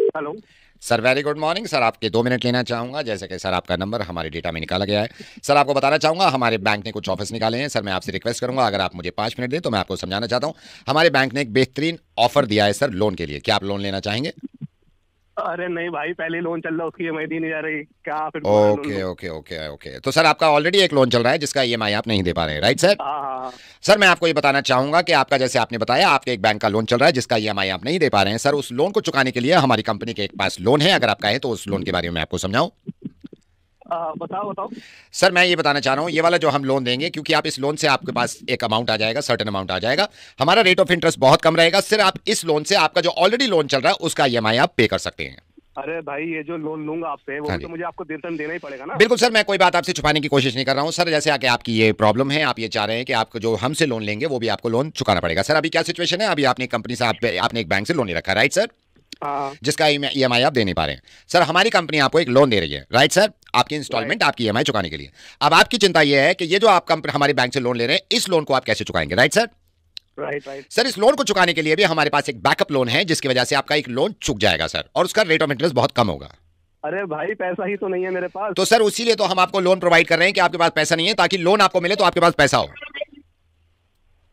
Hello. Sir very good morning sir. आपके 2 minute लेना चाहूँगा। जैसे कि सर आपका नंबर हमारे डेटा में निकाला गया है। सर आपको बताना चाहूँगा हमारे बैंक ने कुछ ऑफर्स निकाले हैं। सर मैं आपसे रिक्वेस्ट करूँगा अगर आप मुझे 5 मिनट दें तो मैं आपको समझाना चाहता हूँ। हमारे बैंक ने एक बेहतरीन ऑफर दिया है सर लोन के लिए। क्या आप लोन लेना चाहेंगे? अरे नहीं भाई, पहले लोन चल रहा है, उसकी ईएमआई दी नहीं जा रही, क्या फिर दोबारा लोन ओके लूं? Okay okay okay. तो सर आपका ऑलरेडी एक लोन चल रहा है जिसका ईएमआई आप नहीं दे पा रहे हैं, राइट सर? हाँ हाँ हाँ। सर मैं आपको ये बताना चाहूंगा कि आपका, जैसे आपने बताया, आपके एक बैंक का लोन चल रहा है जिसका ईएमआई आप नहीं दे पा रहे हैं। सर उस लोन को चुकाने के लिए हमारी कंपनी के एक पास लोन है। अगर आप कहें तो उस लोन के बारे में मैं आपको समझाऊं। बताओ बताओ। सर मैं ये बताना चाह रहा हूँ, ये वाला जो हम लोन देंगे, क्योंकि आप इस लोन से आपके पास एक अमाउंट आ जाएगा, सर्टेन अमाउंट आ जाएगा। हमारा रेट ऑफ इंटरेस्ट बहुत कम रहेगा। सिर्फ आप इस लोन से आपका जो ऑलरेडी लोन चल रहा है उसका ईएमआई आप पे कर सकते हैं। अरे भाई, ये जो लोन लूंगा आपसे वो हाँ भी जी, तो मुझे आपको देना ही पड़ेगा ना। बिल्कुल सर। मैं कोई बात आपसे छुपाने की कोशिश नहीं कर रहा हूं सर। जैसे आके आपकी ये प्रॉब्लम है, आप ये चाह रहे हैं कि आपको जो हमसे लोन लेंगे वो भी आपको लोन चुकाना पड़ेगा। सर अभी क्या सिचुएशन है? अभी आपने एक कंपनी से आपने एक बैंक से लोन ले रखा है, राइट सर? हाँ जिसका ईएमआई आप दे नहीं पा रहे हैं। सर हमारी कंपनी आपको एक लोन दे रही है, राइट सर? आपकी राइट इंस्टॉलमेंट, आपकी ईएमआई चुकाने के लिए। अब आपकी चिंता यह है कि ये जो आप हमारे बैंक से लोन ले रहे हैं, इस लोन को आप कैसे चुकाएंगे, right sir? Right right. Sir इस लोन को चुकाने के लिए भी हमारे पास एक बैकअप लोन है जिसकी वजह से आपका एक लोन चुक जाएगा सर, और उसका रेट ऑफ इंटरेस्ट बहुत कम होगा। अरे भाई, पैसा ही तो नहीं है मेरे पास। तो सर उसी लिए तो हम आपको लोन प्रोवाइड कर रहे हैं कि आपके पास पैसा नहीं है, ताकि लोन आपको मिले तो आपके पास पैसा हो।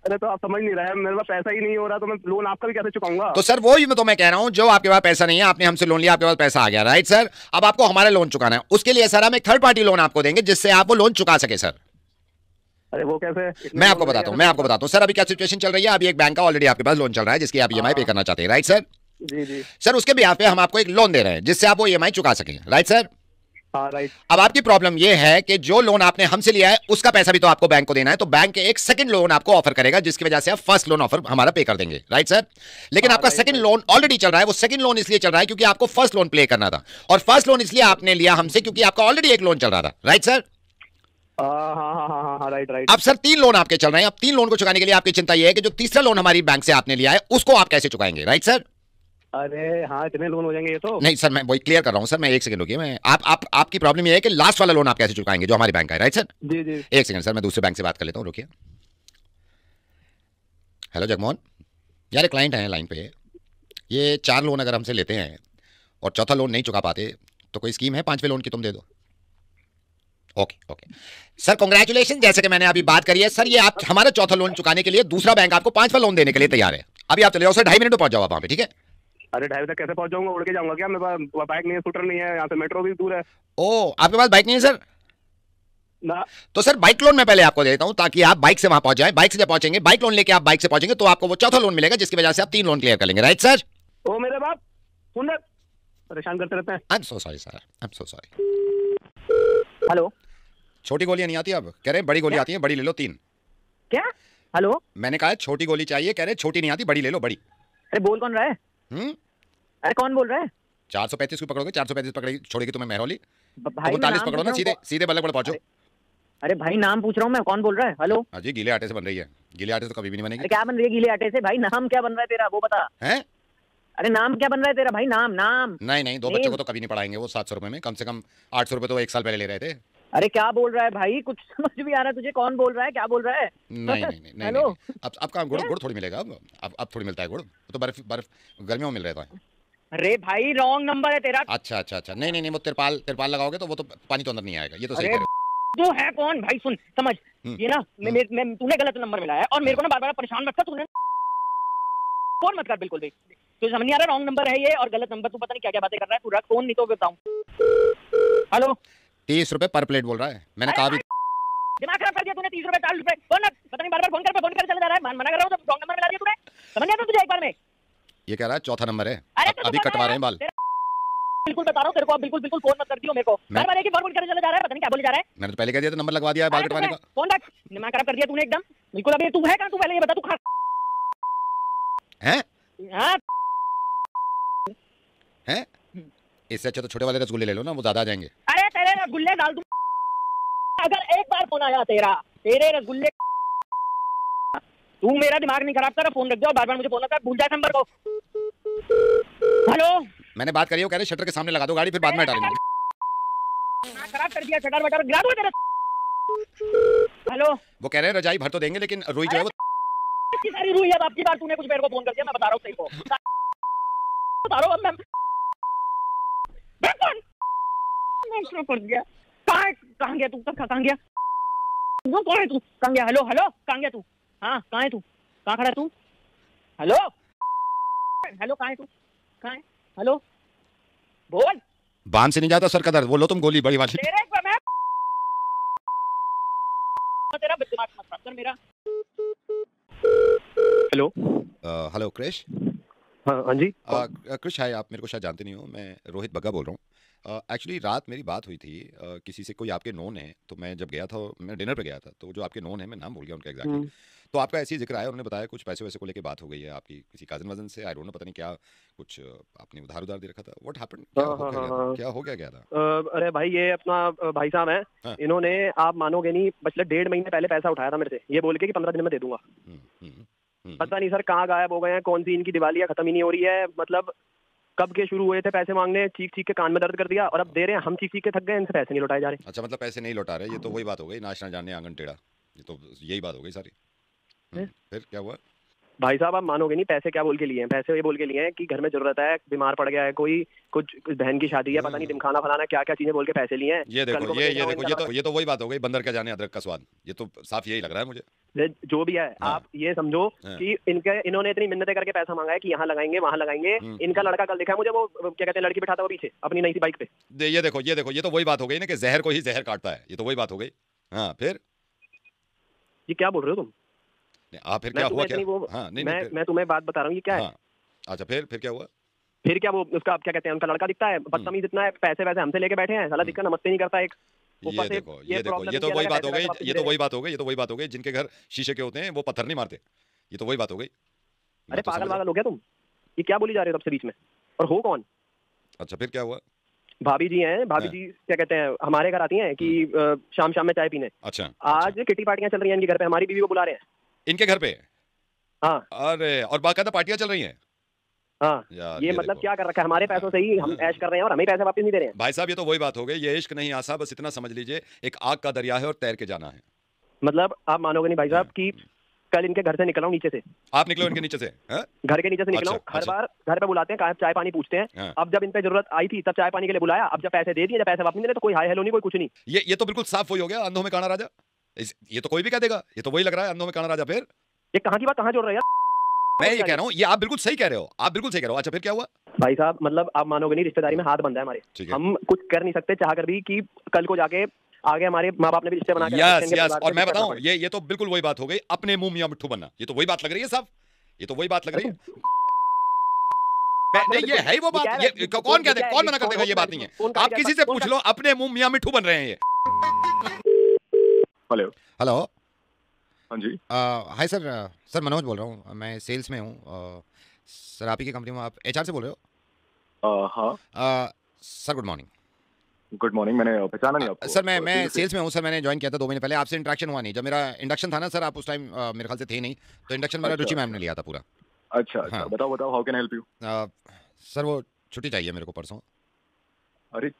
अरे तो आप समझ नहीं रहे हैं, मेरे पास पैसा ही नहीं हो रहा, तो मैं लोन आपका भी कैसे चुकाऊंगा? तो सर वो ही तो मैं कह रहा हूं, जो आपके पास पैसा नहीं है, आपने हमसे लोन लिया, आपके पास पैसा आ गया, राइट सर? अब आपको हमारा लोन चुकाना है। उसके लिए सर हम एक थर्ड पार्टी लोन आपको देंगे जिससे आप वो लोन चुका सके सर। अरे वो कैसे? मैं आपको बताता हूं, सर अभी क्या सिचुएशन चल रही है। अभी एक बैंक का ऑलरेडी आपके पास लोन चल रहा है जिसकी आप ईएमआई पे हाँ करना चाहते हैं, राइट सर? जी जी। सर उसके ब्याह पे हम आपको एक लोन दे रहे हैं जिससे आप वो ईएमआई चुका सकें, राइट सर? हाँ राइट। अब आपकी प्रॉब्लम यह है कि जो लोन आपने हमसे लिया है उसका पैसा भी तो आपको बैंक को देना है। तो बैंक एक सेकंड लोन आपको ऑफर करेगा जिसकी वजह से आप फर्स्ट लोन ऑफर हमारा पे कर देंगे, राइट सर? लेकिन हाँ आपका right second right. Loan already चल रहा है। वो सेकंड लोन इसलिए चल रहा है क्योंकि आपको फर्स्ट लोन प्ले करना था, और फर्स्ट लोन इसलिए आपने लिया हमसे क्योंकि आपका ऑलरेडी एक लोन चल रहा था, राइट सर? हाँ हाँ हाँ हाँ हाँ राइट राइट। अब सर 3 लोन आपके चल रहे हैं। अब 3 लोन को चुकाने के लिए आपकी चिंता यह है कि जो तीसरा लोन हमारी बैंक से आपने लिया है उसको आप कैसे चुकाएंगे, राइट सर? अरे हाँ, इतने लोन हो जाएंगे ये तो। नहीं सर, मैं वही क्लियर कर रहा हूं सर। मैं एक सेकंड रुकिए। मैं आपकी प्रॉब्लम यह है कि लास्ट वाला लोन आप कैसे चुकाएंगे जो हमारी बैंक का है, राइट सर? जी जी। एक सेकंड सर, मैं दूसरे बैंक से बात कर लेता हूं, रुकिए। हेलो जगमोहन, यार एक क्लाइंट है लाइन पे। ये 4 लोन अगर हमसे लेते हैं और चौथा लोन नहीं चुका पाते तो कोई स्कीम है 5वें लोन की तुम दे दो। Okay okay sir, congratulation. जैसे कि मैंने अभी बात करी है सर, ये आप हमारा चौथा लोन चुकाने के लिए दूसरा बैंक आपको 5वां लोन देने के लिए तैयार है। अभी आप चले जाओ सर, 2.5 मिनट में पहुंच जाओ आप वहां पे, ठीक है? अरे 2:30 तक कैसे पहुंच जाऊंगा? उड़ के जाऊंगा क्या? मेरे पास बाइक नहीं है, स्कूटर नहीं है, यहाँ से मेट्रो भी दूर है ओ, आपके पास बाइक नहीं है सर? ना। तो सर बाइक लोन मैं पहले आपको देता हूं ताकि आप बाइक से वहां पहुंच जाएं। बाइक से जब पहुंचेंगे, बाइक लोन लेके आप बाइक से पहुंचेंगे तो आपको वो चौथा लोन मिलेगा जिसकी वजह से आप 3 लोन क्लियर कर लेंगे, राइट सर? ओ मेरे बाप, सुन रहे, परेशान करते रहते हैं। I am so sorry sir, I am so sorry. Hello. छोटी गोलियां नहीं आती, अब कह रहे हैं बड़ी गोली क्या? आती है, बड़ी ले लो 3। क्या? हेलो। मैंने कहा छोटी गोली चाहिए, कह रहे छोटी नहीं आती, बड़ी ले लो, बड़ी। अरे बोल कौन रहा है? अरे कौन बोल रहा है? 435 को पकड़ोगे, 435 पकड़ेगी, छोड़ेगी तुम्हें मेहरौली। भाई तो मैं 45 नाम पकड़ो पूछ ना, रहा सीधे हूँ सीधे बल्लभगढ़ पहुंचो। अरे भाई नाम पूछ रहा हूँ मैं, कौन बोल रहा है? हेलो। हाँ जी, गीले आटे से बन रही है। गीले आटे से तो कभी भी नहीं बनेगी। अरे क्या बन रही है गीले आटे से? भाई नाम क्या बन रहा है तेरा, वो बता। हैं? अरे नाम क्या बन रहा है तेरा भाई? नाम नाम। नहीं नहीं, 2 बच्चों को तो कभी नहीं पढ़ाएंगे वो 700 रुपए में। कम से कम 800 रुपए तो 1 साल पहले ले रहे थे। अरे क्या बोल रहा है भाई? कुछ समझ भी आ रहा है तुझे? कौन बोल रहा है, क्या बोल रहा है? नहीं नहीं नहीं नहीं, हेलो। नहीं। अब कहाँ गुड़? गुड़ थोड़ी मिलेगा अब थोड़ी मिलता है गुड़। तो बर्फ बर्फ गर्मियों में मिल रहा था। अरे भाई रॉन्ग नंबर है तेरा। अच्छा अच्छा अच्छा, नहीं नहीं नहीं, वो तिरपाल तिरपाल लगाओगे तो वो तो पानी तो अंदर नहीं आएगा, ये तो सही अरे कह रहे जो है कौन भाई? सुन समझ, ये ना तूने गलत नंबर मिलाया है और मेरे को ना बार बार परेशान मत कर। तूने फोन मत कर बिल्कुल भी। तुझे समझ नहीं आ रहा? रॉन्ग नंबर है ये और गलत नंबर। तू पता नहीं क्या क्या बातें कर रहा है। तू रख फोन, नहीं तो बताऊं। हेलो। 30 रुपए पर प्लेट बोल रहा है, मैंने कहा भी। दिमाग खराब कर दिया तूने। 30 रुपए 40 रुपए फोन, पता नहीं बार बार फोन कर चला जा रहा है। मना कर रहा हूँ तो रॉन्ग नंबर मिला दिया तूने। समझ नहीं आता तुझे एक बार में? ये कह रहा है चौथा नंबर है। अरे अभी कटवा रहे हैं बाल। बिल्कुल बता रहा हूँ तेरे को, बिल्कुल बिल्कुल फोन मत कर दियो मेरे को। बार बार एक ही फॉरवर्ड करने चला जा रहा है, पता नहीं क्या बोले जा रहा है। मैंने तो पहले कह दिया था, नंबर लगवा दिया है बाल कटवाने का। फोन रख। दिमाग खराब कर दिया तूने एकदम बिल्कुल। अभी तू है कहाँ? तू पहले ये बता, तू खा हैं? हाँ? हैं? इससे अच्छा तो छोटे वाले रसगुल्ले ले लो ना, वो ज्यादा आ जाएंगे। अरे तेरे रसगुल्ले डाल दूं अगर एक बार फोन आया तेरा। तेरे रसगुल्ले। तू मेरा दिमाग नहीं खराब कर, फोन रख दे और बार बार मुझे फोन लगा, भूल जाए नंबर को। हेलो। मैंने बात करी हो, कह रहे शटर के सामने लगा दो गाड़ी, फिर बाद में हटा लेंगे। दिमाग खराब कर दिया, शटर वटर गिरा दूं तेरे। हेलो। वो कह रहे हैं रजाई भर तो देंगे लेकिन रुई जो है वो। इतनी सारी रुई है, अब आपकी बार तूने कुछ मेरे को फोन कर दिया। मैं बता रहा हूँ तेरे को, बता रहा हूँ अब मैं मैं फंस गया। कहाँ गया तू? कहाँ गया? कौन है तू? कहाँ गया? हेलो हेलो, कहाँ गया तू? हाँ, कहाँ है तू? कहाँ खड़ा तू? हेलो हेलो, कहाँ है तू? कहाँ है? हेलो बोल। बांध से नहीं जाता सर का दर्द, बोलो तुम गोली बड़ी वाली। तेरे को मैं तेरा दिमाग मत खराब कर मेरा। Hello hello Krish. हाँ जी क्रिश है, आप मेरे को शायद जानते नहीं हो, मैं रोहित बग्गा बोल रहा हूँ। एक्चुअली रात मेरी बात हुई थी किसी से, कोई आपके नोन है, तो मैं जब गया था, मैं डिनर पे गया था, तो जो आपके नोन है, मैं नाम भूल गया उनका एग्जैक्टली, तो आपका ऐसे ही जिक्र आया, उन्होंने बताया कुछ पैसे वैसे को लेके बात हो गई है आपकी किसी काजन वजन से, आई डोंट नो, पता नहीं क्या कुछ आपने उधार दे रखा था। What happened? क्या हो गया था? अरे भाई ये अपना भाई साहब है, हाँ। इन्होंने आप मानोगे नहीं पिछले 1.5 महीने पहले पैसा उठाया था मेरे से, ये बोल के कि 15 दिन में दे दूंगा। पता नहीं सर कहाँ गायब हो गए हैं, कौन सी इनकी दिवालिया खत्म ही नहीं हो रही है। मतलब कब के शुरू हुए थे पैसे मांगने, चीख चीख के कान में दर्द कर दिया, और अब दे रहे हैं, हम चीख चीख के थक गए, इनसे पैसे नहीं लौटाए जा रहे। अच्छा, मतलब पैसे नहीं लौटा रहे, ये तो वही बात हो गई, नाच ना जाने आंगन टेढ़ा, ये तो यही बात हो गई सारी। फिर क्या हुआ? भाई साहब आप मानोगे नहीं, पैसे क्या बोल के लिए हैं? पैसे ये बोल के लिए हैं कि घर में जरूरत है, बीमार पड़ गया है कोई, कुछ बहन की शादी है, पता नहीं दिमखाना फलाना क्या क्या चीजें बोल के पैसे लिए हैं। ये देखो ये तो वही बात हो गई, बंदर क्या जाने अदरक का स्वाद, ये तो साफ यही लग रहा है मुझे। जो भी है आप ये समझो कि इन्होंने इतनी मिन्नतें करके पैसा मांगा है कि यहाँ लगाएंगे वहाँ लगाएंगे। इनका लड़का कल देखा है मुझे, वो क्या कहते हैं, लड़की बिठाता वो पीछे अपनी नई सी बाइक पे। ये देखो ये तो वही बात हो गई ना कि जहर को ही जहर काटता है, ये तो वही बात हो गई। हाँ फिर ये क्या बोल रहे हो तुम? फिर क्या हुआ? क्या? हाँ, मैं तुम्हें बात बता रहा हूँ, ये क्या है? अच्छा फिर क्या हुआ? फिर क्या, वो उसका क्या कहते हैं, उनका लड़का दिखता है बदतमीज इतना है, पैसे वैसे हमसे लेके बैठे हैं, साला दिखता नमस्ते नहीं करता एक। ये देखो ये तो वही बात हो गई, ये तो वही बात हो गई, जिनके घर शीशे के होते हैं वो पत्थर नहीं मारते, ये तो वही बात हो गई। अरे पागल हो गया तुम, ये क्या बोली जा रहे हो सबसे बीच में? और हो कौन? अच्छा फिर क्या हुआ? भाभी जी हैं, भाभी जी क्या कहते हैं, हमारे घर आती हैं कि शाम शाम में चाय पीने। अच्छा, आज किटी पार्टियां चल रही हैं इनके घर पे, हमारी बीवी को बुला रहे हैं इनके घर पे। हाँ अरे, और बाकायदा पार्टियां चल रही हैं। हाँ, ये मतलब क्या कर रखा है, हमारे पैसों से ही हम ऐश कर रहे हैं और हमें पैसे वापस नहीं दे रहे हैं। भाई साहब ये तो वही बात हो गई, ये इश्क नहीं आसा, बस इतना समझ लीजिए एक आग का दरिया है और तैर के जाना है। मतलब आप मानोगे नहीं भाई साहब कि कल इनके घर से निकला हूँ नीचे से। आप निकलो इनके नीचे से? घर के नीचे से निकला हूँ। हर बार घर पे बुलाते हैं, चाय पानी पूछते हैं। अब जब इन पे जरूरत आई थी तब चाय पानी के लिए बुलाया, अब जब पैसे दे दिए, जब पैसे वापस नहीं दे तो कोई हाय हेलो नहीं, कोई कुछ नहीं। ये तो बिल्कुल साफ वही हो गया, अंधों में काना राजा। ये तो कोई भी कह देगा, ये तो वही लग रहा है, अंधों में काना राजा। फिर ये कहाँ की बात कहाँ जोड़ रहे हैं? मैं ये कह रहा हूँ, ये आप बिल्कुल सही कह रहे हो, आप बिल्कुल सही कह रहे हो। अच्छा फिर क्या हुआ? भाई साहब मतलब आप मानोगे नहीं, रिश्तेदारी में हाथ बंधा है हमारे, हम कुछ कर नहीं सकते चाह कर भी कि कल को जाके आगे हमारे माँ बाप ने भी रिश्ते बना के यस और मैं बताऊं, ये तो बिल्कुल वही बात हो गई, अपने मुंह मियां मिट्ठू बनना, ये तो वही बात लग रही है साहब, ये तो वही बात लग रही है। नहीं ये है वो बात, ये कौन कहते हैं, कौन मना कर देगा, ये बात नहीं है। आप किसी से पूछ लो, अपने मुंह मियां मिट्ठू बन रहे हैं ये। हेलो हाँ जी। हाय सर मनोज बोल रहा हूँ, मैं सेल्स में हूँ सर, आप ही की कंपनी में। आप एचआर से बोल रहे हो? हाँ sir good morning. Good morning, मैंने पहचाना नहीं आपको। सर मैं सेल्स में हूँ सर, मैंने ज्वाइन किया था 2 महीने पहले, आपसे इंटरेक्शन हुआ नहीं। जब मेरा इंडक्शन था ना सर, आप उस टाइम मेरे ख्याल से थे नहीं, तो इंडक्शन मेरा रुचि मैम ने लिया था पूरा। अच्छा हाँ। बताओ how can I help you? Sir वो छुट्टी चाहिए मेरे को परसों। अरे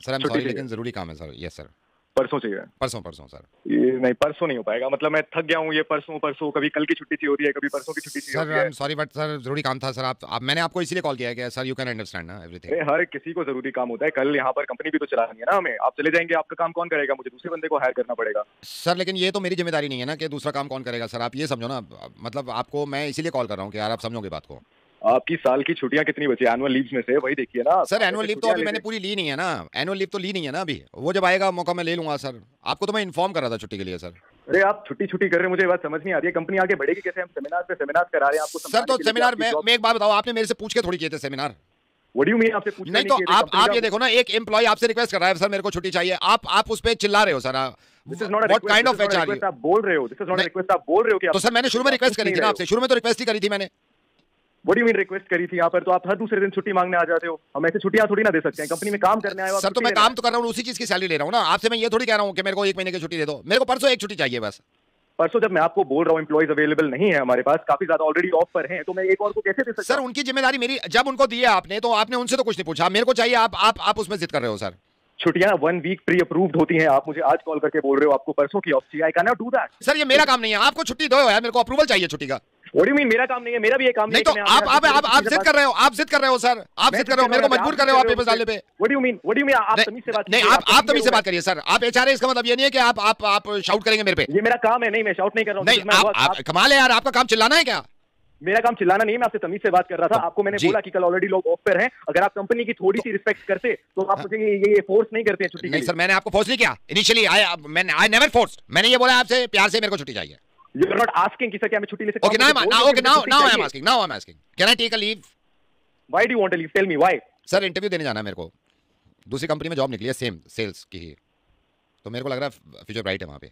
सर आई एम सॉरी लेकिन जरूरी काम है सर। Yes sir. परसों चाहिए? परसों सर। ये नहीं, परसों नहीं हो पाएगा, मतलब मैं थक गया हूँ, ये परसों कभी कल की छुट्टी चाहिए होती है, कभी परसों की छुट्टी चाहिए होती है। सर सॉरी बट सर जरूरी काम था सर। आप मैंने आपको इसीलिए कॉल किया है कि सर यू कैन अंडरस्टैंड ना एवरीथिंग। हर किसी को जरूरी काम होता है, कल यहाँ पर कंपनी भी तो चलानी है ना हमें। आप चले जाएंगे, आपका काम कौन करेगा? मुझे दूसरे बंदे को हायर करना पड़ेगा। सर लेकिन ये तो मेरी जिम्मेदारी नहीं है ना कि दूसरा काम कौन करेगा सर, आप ये समझो ना। मतलब आपको मैं इसीलिए कॉल कर रहा हूँ कि यार आप समझोगे बात को। आपकी साल की छुट्टियां कितनी बची एनुअल लीव्स में से? वही देखिए ना सर, एनुअल लीव तो अभी मैंने पूरी ली नहीं है ना, एनुअल लीव तो ली नहीं है ना अभी, वो जब आएगा मौका मैं ले लूंगा सर। आपको तो मैं इन्फॉर्म कर रहा था छुट्टी के लिए सर। अरे आप छुट्टी कर रहे हैं, मुझे बात समझ नहीं आ रही है, कंपनी आगे बढ़ेगी कैसे? हम सेमिनार पे सेमिनार करा रहे हैं आपको सर। तो सेमिनार में एक बात बताओ, आपने मेरे से पूछ के थोड़ी किए थे seminar? What do you mean? आपसे पूछ नहीं तो आप ये देखो ना, एक एम्प्लॉय आपसे रिक्वेस्ट कर रहा है सर मेरे को छुट्टी चाहिए, आप उस पे चिल्ला रहे हो sir. This is not a request, kind of HR आप बोल रहे हो। This is not a request, आप बोल रहे हो कि तो सर मैंने शुरू में रिक्वेस्ट करी थी ना आपसे, शुरू में तो रिक्वेस्ट ही करी थी मैंने। What do you mean request करी थी यहाँ पर? तो आप हर दूसरे दिन छुट्टी मांगने आ जाते हो, हम ऐसे छुट्टियां थोड़ी ना दे सकते हैं, कंपनी में काम करने आए हो। सर तो मैं काम तो कर रहा हूँ, उसी चीज की सैलरी ले रहा हूँ ना, आपसे मैं ये थोड़ी कह रहा हूँ कि मेरे को 1 महीने की छुट्टी दे दो। मेरे को परसों एक छुट्टी चाहिए बस। परसों जब मैं आपको बोल रहा हूँ एम्प्लॉइज अवेलेबल नहीं है हमारे पास, काफी ज्यादा ऑलरेडी ऑफ पर हैं, तो मैं एक और को कैसे दे सकता? सर उनकी जिम्मेदारी मेरी, जब उनको दी है आपने तो आपने उनसे तो कुछ नहीं पूछा, मेरे को चाहिए, आप उसमें जिद कर रहे हो सर। छुट्टियां 1 वीक प्री अप्रूव्ड होती हैं, आप मुझे आज कॉल करके बोल रहे हो आपको परसों की ऑफ चाहिए। I can not do that. Sir ये मेरा काम नहीं है, आपको छुट्टी दो यार, मेरे को अप्रूवल चाहिए छुट्टी का। What do you mean? मेरा काम नहीं है, मेरा भी ये काम नहीं तो आप जिद कर रहे हो, आप जिद कर रहे हो सर, आप जिद कर रहे हो, मेरे को मजबूर कर रहे हो आप पेपर्स डालने पे। What do you mean? What do you mean? आप तमीज से बात नहीं, आप तमीज से बात करिए सर। आप एचआर है, इसका मतलब ये नहीं है कि आप शाउट करेंगे मेरे पे। ये मेरा काम है। नहीं, मैं शाउट नहीं कर रहा हूँ। नहीं, आप कमाल है यार, आपका काम चिल्लाना है क्या? मेरा काम चिल्लाना नहीं है, मैं आपसे तमीज से बात कर रहा था। आपको मैंने बोला कि कल ऑलरेडी लोग ऑफ पर हैं, अगर आप कंपनी की थोड़ी सी रिस्पेक्ट करते तो आप मुझे ये फोर्स नहीं करते हैं छुट्टी के लिए। नहीं सर, मैंने आपको फोर्स नहीं किया। Initially I never force. मैंने ये बोला आपसे प्यार से मेरे को छुट्टी चाहिए। You are not asking कि सर क्या मैं छुट्टी ले सकता हूं? Okay, now I am asking. Now I'm asking. Can I take a leave? Why do you want to leave? Tell me why. Sir interview देने जाना है मेरे को। दूसरी कंपनी में जॉब निकली है, सेम सेल्स की ही। तो मेरे को लग रहा है फ्यूचर ब्राइट है वहाँ पे।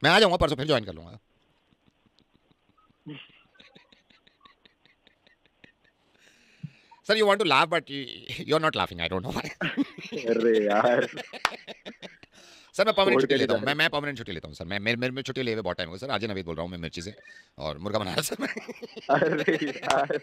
मैं आ जाऊँगा परसों, फिर ज्वाइन कर लूँगा। Sir, you want to laugh, but you're not laughing. I don't know why. अरे यार। सर मैं परमानेंट छुट्टी लेता हूँ। मैं परमानेंट छुट्टी लेता हूँ सर। मैं मेरे छुट्टी ले हुए बहुत टाइम हो गया सर। आज नवीद बोल रहा हूँ मैं मिर्ची से, और मुर्गा बनाया सर मैं। अरे यार।